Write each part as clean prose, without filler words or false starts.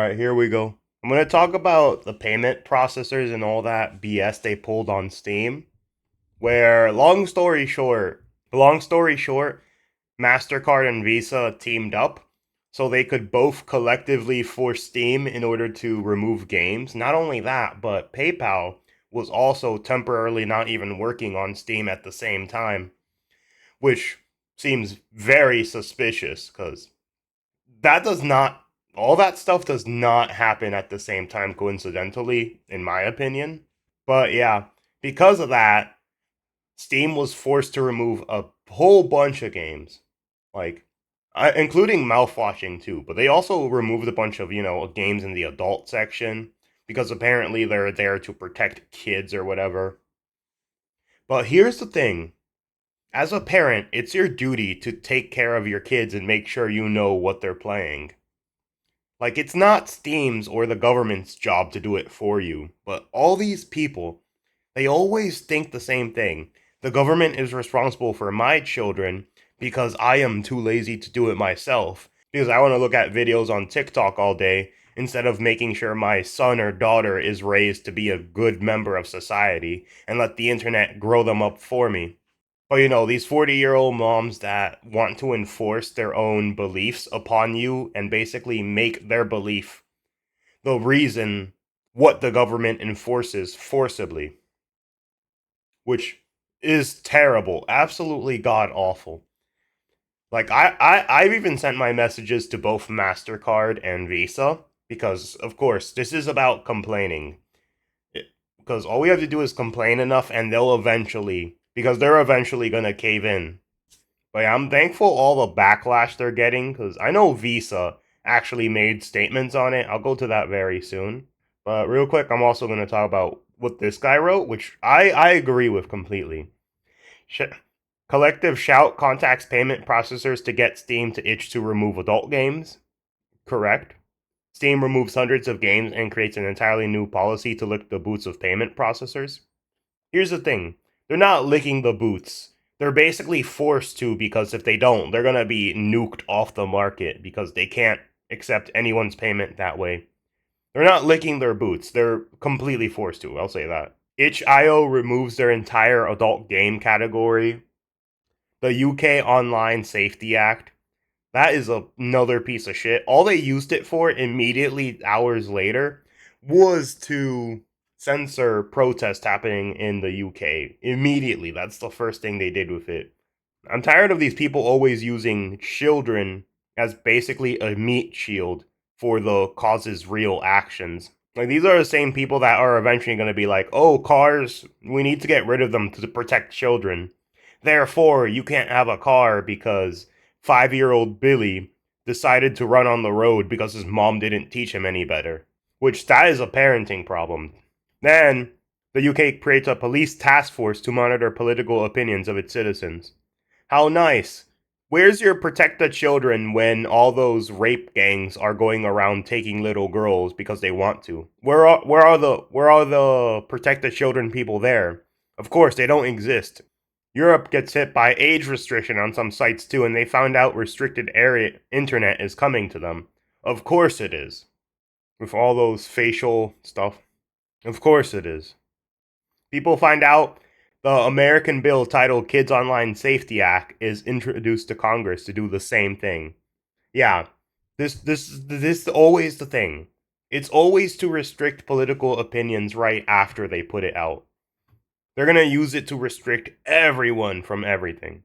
Alright, here we go. I'm going to talk about the payment processors and all that BS they pulled on Steam. Where, long story short, MasterCard and Visa teamed up so they could both collectively force Steam in order to remove games. Not only that, but PayPal was also temporarily not even working on Steam at the same time, which seems very suspicious because that does not all that stuff does not happen at the same time coincidentally, in my opinion. But yeah, because of that, Steam was forced to remove a whole bunch of games, like including mouthwashing too. But they also removed a bunch of games in the adult section because apparently they're there to protect kids or whatever. But here's the thing: as a parent, it's your duty to take care of your kids and make sure you know what they're playing. Like, it's not Steam's or the government's job to do it for you, but all these people, they always think the same thing. The government is responsible for my children because I am too lazy to do it myself, because I want to look at videos on TikTok all day instead of making sure my son or daughter is raised to be a good member of society and let the internet grow them up for me. But these 40-year-old moms that want to enforce their own beliefs upon you and basically make their belief the reason what the government enforces forcibly, which is terrible, absolutely god awful. Like I've even sent my messages to both MasterCard and Visa because of course this is about complaining. Because all we have to do is complain enough and they're eventually gonna cave in. But yeah, I'm thankful all the backlash they're getting because I know Visa actually made statements on it. I'll go to that very soon. But real quick, I'm also going to talk about what this guy wrote, which I agree with completely. Sh- Collective Shout contacts payment processors to get Steam to itch to remove adult games. Correct. Steam removes hundreds of games and creates an entirely new policy to lick the boots of payment processors. Here's the thing: they're not licking the boots. They're basically forced to because if they don't, they're gonna be nuked off the market because they can't accept anyone's payment that way. They're not licking their boots. They're completely forced to. I'll say that. Itch.io removes their entire adult game category. The UK Online Safety Act, that is another piece of shit. All they used it for immediately hours later was to censor protests happening in the UK. Immediately. That's the first thing they did with it. I'm tired of these people always using children as basically a meat shield for the cause's real actions. Like, these are the same people that are eventually going to be like, oh, cars, we need to get rid of them to protect children. Therefore, you can't have a car because 5-year-old Billy decided to run on the road because his mom didn't teach him any better. Which, that is a parenting problem. Then, the UK creates a police task force to monitor political opinions of its citizens. How nice. Where's your protect the children when all those rape gangs are going around taking little girls because they want to? Where are the protect the children people there? Of course, they don't exist. Europe gets hit by age restriction on some sites too, and they found out restricted area internet is coming to them. Of course it is. With all those facial stuff. Of course it is. People find out the American bill titled Kids Online Safety Act is introduced to Congress to do the same thing. Yeah, this is always the thing. It's always to restrict political opinions right after they put it out. They're gonna use it to restrict everyone from everything.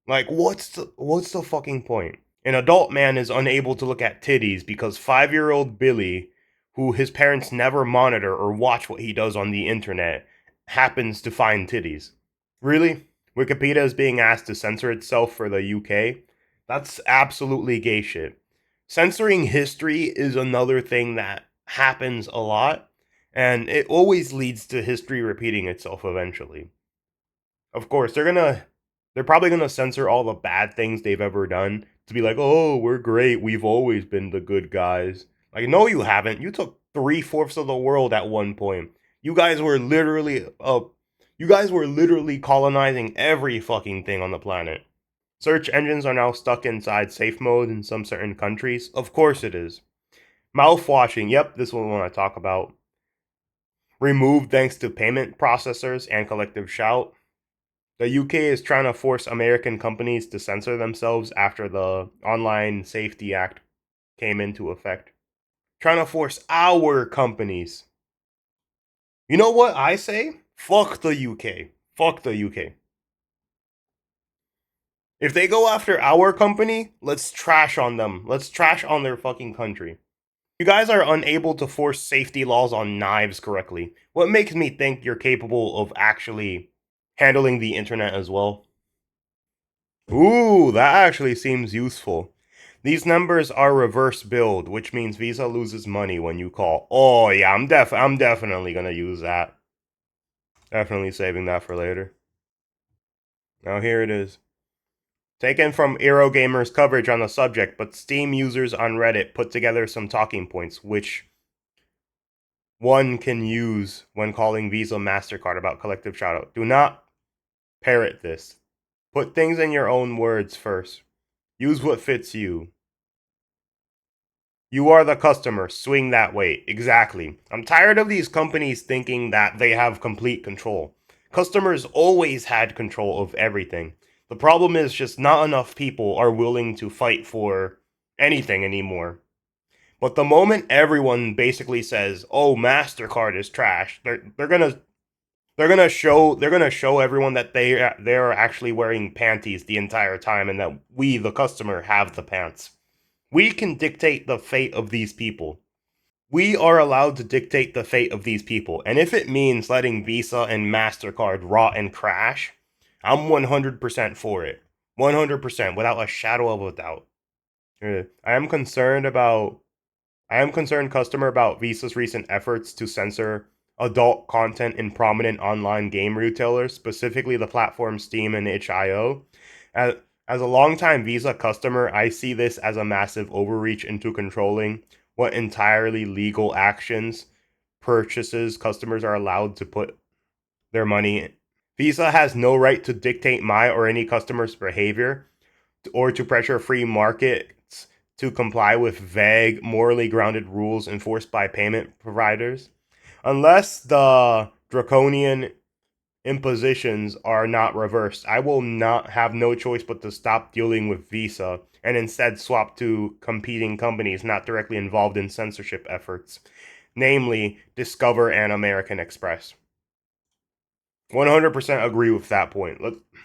Like, what's the fucking point? An adult man is unable to look at titties because 5-year-old Billy, who his parents never monitor or watch what he does on the internet, happens to find titties. Really? Wikipedia is being asked to censor itself for the UK? That's absolutely gay shit. Censoring history is another thing that happens a lot, and it always leads to history repeating itself eventually. Of course, they're probably gonna censor all the bad things they've ever done to be like, oh, we're great, we've always been the good guys. Like, no, you haven't. You took 3/4 of the world at one point. You guys were literally colonizing every fucking thing on the planet. Search engines are now stuck inside safe mode in some certain countries. Of course it is. Mouthwashing. Yep, this one I want to talk about. Removed thanks to payment processors and collective shout. The UK is trying to force American companies to censor themselves after the Online Safety Act came into effect. Trying to force our companies. You know what I say? Fuck the UK. Fuck the UK. If they go after our company, let's trash on them. Let's trash on their fucking country. You guys are unable to force safety laws on knives correctly. What makes me think you're capable of actually handling the internet as well? Ooh, that actually seems useful. These numbers are reverse billed, which means Visa loses money when you call. Oh yeah, I'm definitely gonna use that. Definitely saving that for later. Now here it is. Taken from Eurogamer's coverage on the subject, but Steam users on Reddit put together some talking points, which one can use when calling Visa MasterCard about collective shoutout. Do not parrot this. Put things in your own words first. Use what fits you. You are the customer. Swing that way. Exactly. I'm tired of these companies thinking that they have complete control. Customers always had control of everything. The problem is just not enough people are willing to fight for anything anymore. But the moment everyone basically says, "Oh, Mastercard is trash," they're gonna show everyone that they're actually wearing panties the entire time, and that we, the customer, have the pants. We can dictate the fate of these people. We are allowed to dictate the fate of these people, and if it means letting Visa and Mastercard rot and crash, I'm 100% for it. 100%, without a shadow of a doubt. I am concerned about I am concerned customer about Visa's recent efforts to censor adult content in prominent online game retailers, specifically the platforms Steam and itch.io. As, as a longtime Visa customer, I see this as a massive overreach into controlling what entirely legal actions, purchases customers are allowed to put their money in. Visa has no right to dictate my or any customer's behavior or to pressure free markets to comply with vague, morally grounded rules enforced by payment providers. Unless the draconian impositions are not reversed, I will not have no choice but to stop dealing with Visa and instead swap to competing companies not directly involved in censorship efforts, namely Discover and American Express. 100% agree with that point.